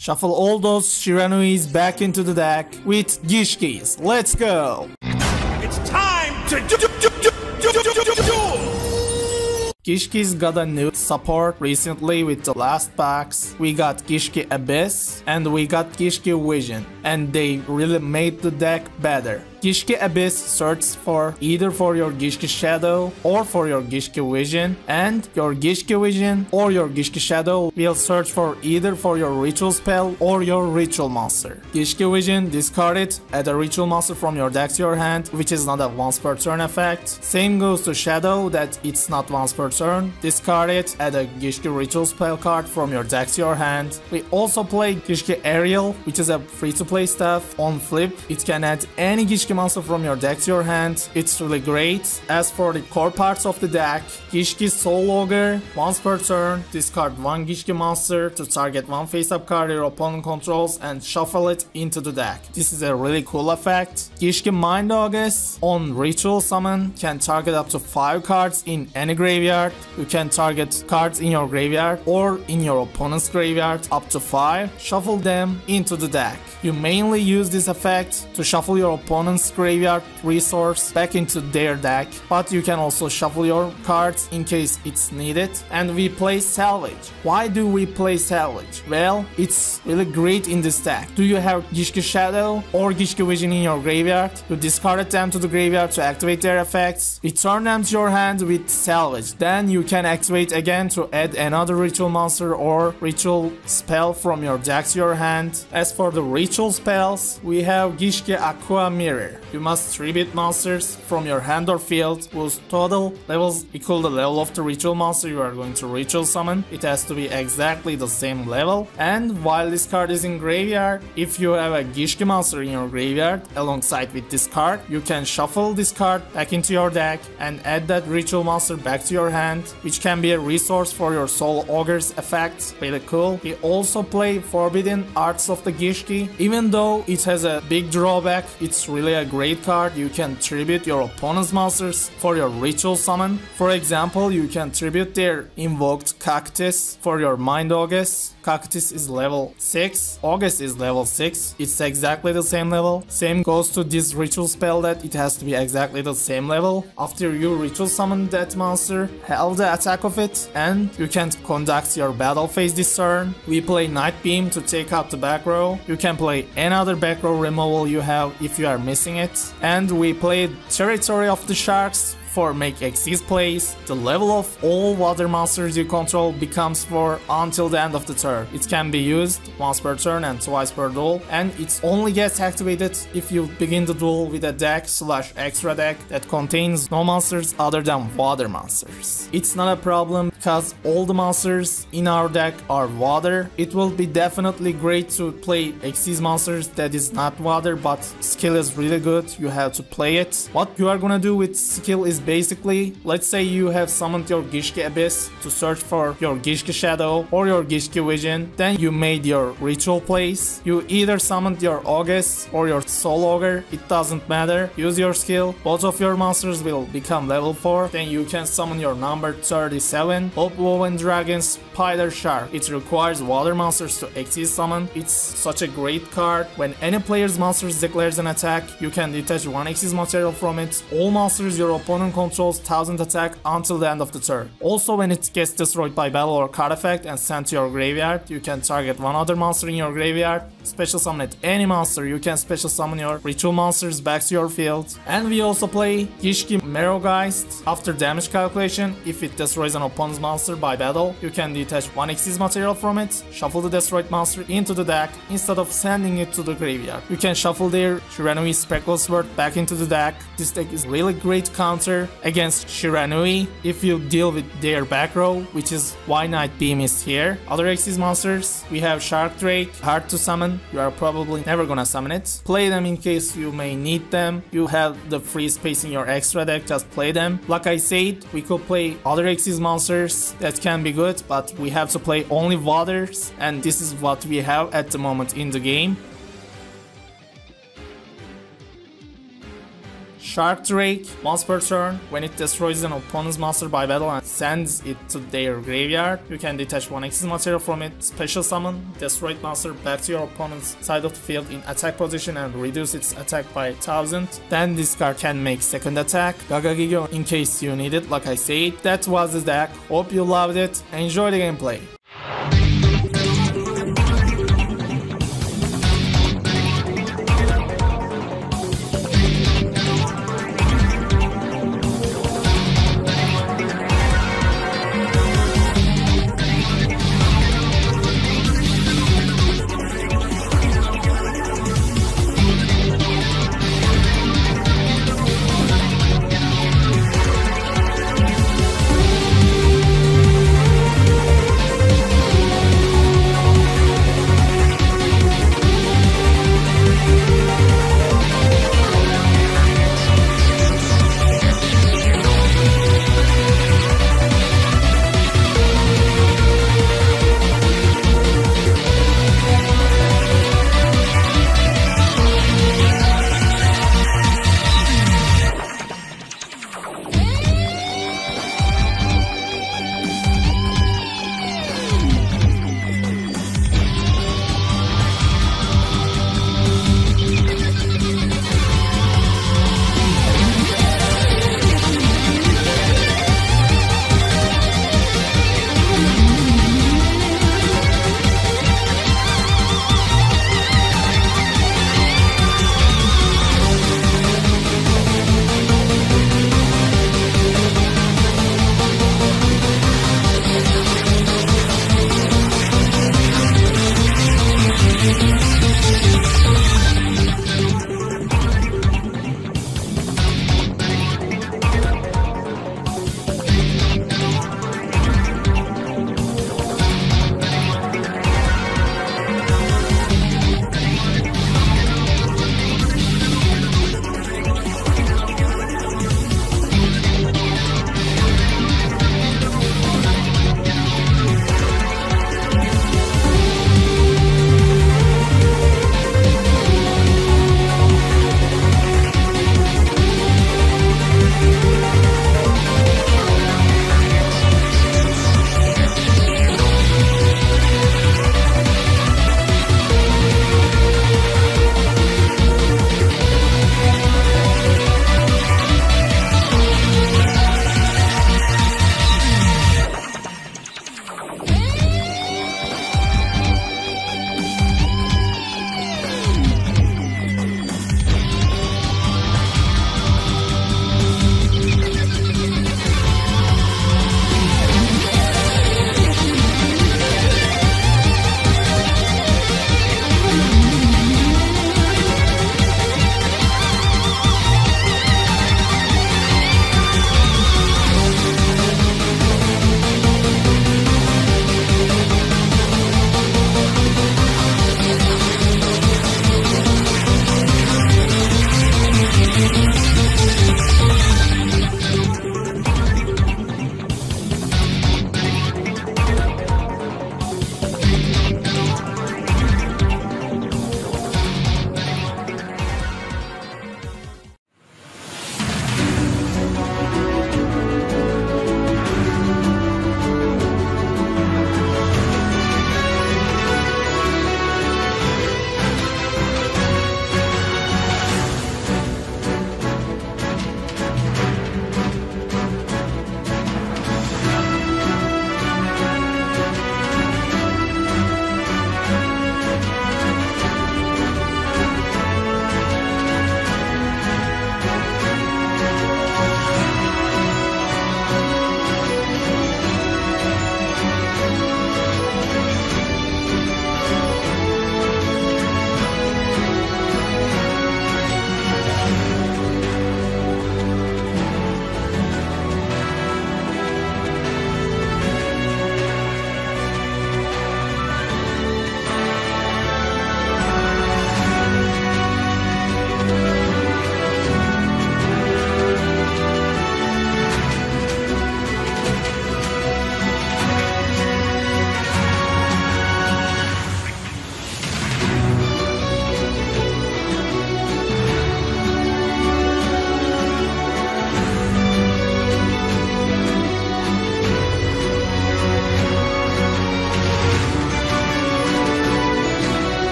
Shuffle all those Shiranuis back into the deck with Gishkis. Let's go! It's time to duel! Gishki's got a new support recently with the last packs. We got Gishki Abyss and we got Gishki Vision, and they really made the deck better. Gishki Abyss searches for either for your Gishki Shadow or for your Gishki Vision, and your Gishki Vision or your Gishki Shadow will search for either for your Ritual Spell or your Ritual Monster. Gishki Vision, discard it, add a Ritual Monster from your deck to your hand, which is not a once per turn effect. Same goes to Shadow, that it's not once per turn. Discard it, add a Gishki Ritual Spell card from your deck to your hand. We also play Gishki Ariel, which is a free-to-play stuff. On flip, it can add any Gishki monster from your deck to your hand. It's really great. As for the core parts of the deck, Gishki Soul Ogre, once per turn, discard one Gishki monster to target one face-up card your opponent controls and shuffle it into the deck. This is a really cool effect. Gishki Mind Augus, on ritual summon, can target up to 5 cards in any graveyard. You can target cards in your graveyard or in your opponent's graveyard up to 5, shuffle them into the deck. You mainly use this effect to shuffle your opponent's graveyard resource back into their deck, but you can also shuffle your cards in case it's needed. And we play Salvage. Why do we play Salvage? Well, it's really great in this deck. Do you have Gishki Shadow or Gishki Vision in your graveyard? You discarded them to the graveyard to activate their effects, return them to your hand with Salvage. Then you can activate again to add another ritual monster or ritual spell from your deck to your hand. As for the ritual spells, we have Gishki Aquamirror. You must tribute monsters from your hand or field whose total levels equal the level of the ritual monster you are going to ritual summon. It has to be exactly the same level. And while this card is in graveyard, if you have a Gishki monster in your graveyard alongside with this card, you can shuffle this card back into your deck and add that ritual monster back to your hand, which can be a resource for your Soul Ogre's effect. Really cool. We also play Forbidden Arts of the Gishki. Even though it has a big drawback, it's really a great card. You can tribute your opponent's monsters for your ritual summon. For example, you can tribute their invoked Cactus for your Mind Augus. Cactus is level 6, Augus is level 6, it's exactly the same level. Same goes to this ritual spell, that it has to be exactly the same level. After you ritual summon that monster, have the attack of it, and you can conduct your battle phase this turn. We play Night Beam to take out the back row. You can play any other back row removal you have if you are missing it. And we play Territory of the Sharks for make Xyz plays. The level of all water monsters you control becomes 4 until the end of the turn. It can be used once per turn and twice per duel, and it only gets activated if you begin the duel with a deck/extra deck that contains no monsters other than water monsters. It's not a problem because all the monsters in our deck are water. It will be definitely great to play Xyz monsters that is not water, but skill is really good. You have to play it. What you are gonna do with skill is basically, let's say you have summoned your Gishki Abyss to search for your Gishki Shadow or your Gishki Vision, then you made your ritual plays. You either summoned your Augus or your Soul Ogre, it doesn't matter. Use your skill, both of your monsters will become level 4, then you can summon your number 37, Hobgoblin Dragon Spider Shark. It requires water monsters to Xyz summon. It's such a great card. When any player's monsters declares an attack, you can detach one Xyz material from it. All monsters your opponent controls 1000 attack until the end of the turn. Also, when it gets destroyed by battle or card effect and sent to your graveyard, you can target one other monster in your graveyard, special summon it any monster. You can special summon your ritual monsters back to your field. And we also play Gishki Merrowgeist. After damage calculation, if it destroys an opponent's monster by battle, you can detach one Xyz material from it, shuffle the destroyed monster into the deck instead of sending it to the graveyard. You can shuffle their Shiranui Speckled Sword back into the deck. This deck is really great counter against Shiranui if you deal with their back row, which is why Night Beam is here. Other Xyz monsters, we have Shark Drake, hard to summon. You are probably never gonna summon it. Play them in case you may need them. You have the free space in your extra deck, just play them. Like I said, we could play other Xyz monsters that can be good, but we have to play only waters, and this is what we have at the moment in the game. Shark Drake. Once per turn, when it destroys an opponent's monster by battle and sends it to their graveyard, you can detach one Xyz material from it, special summon destroyed monster back to your opponent's side of the field in attack position and reduce its attack by 1000. Then this card can make second attack. Gaga Giga in case you need it, like I said. That was the deck. Hope you loved it. Enjoy the gameplay.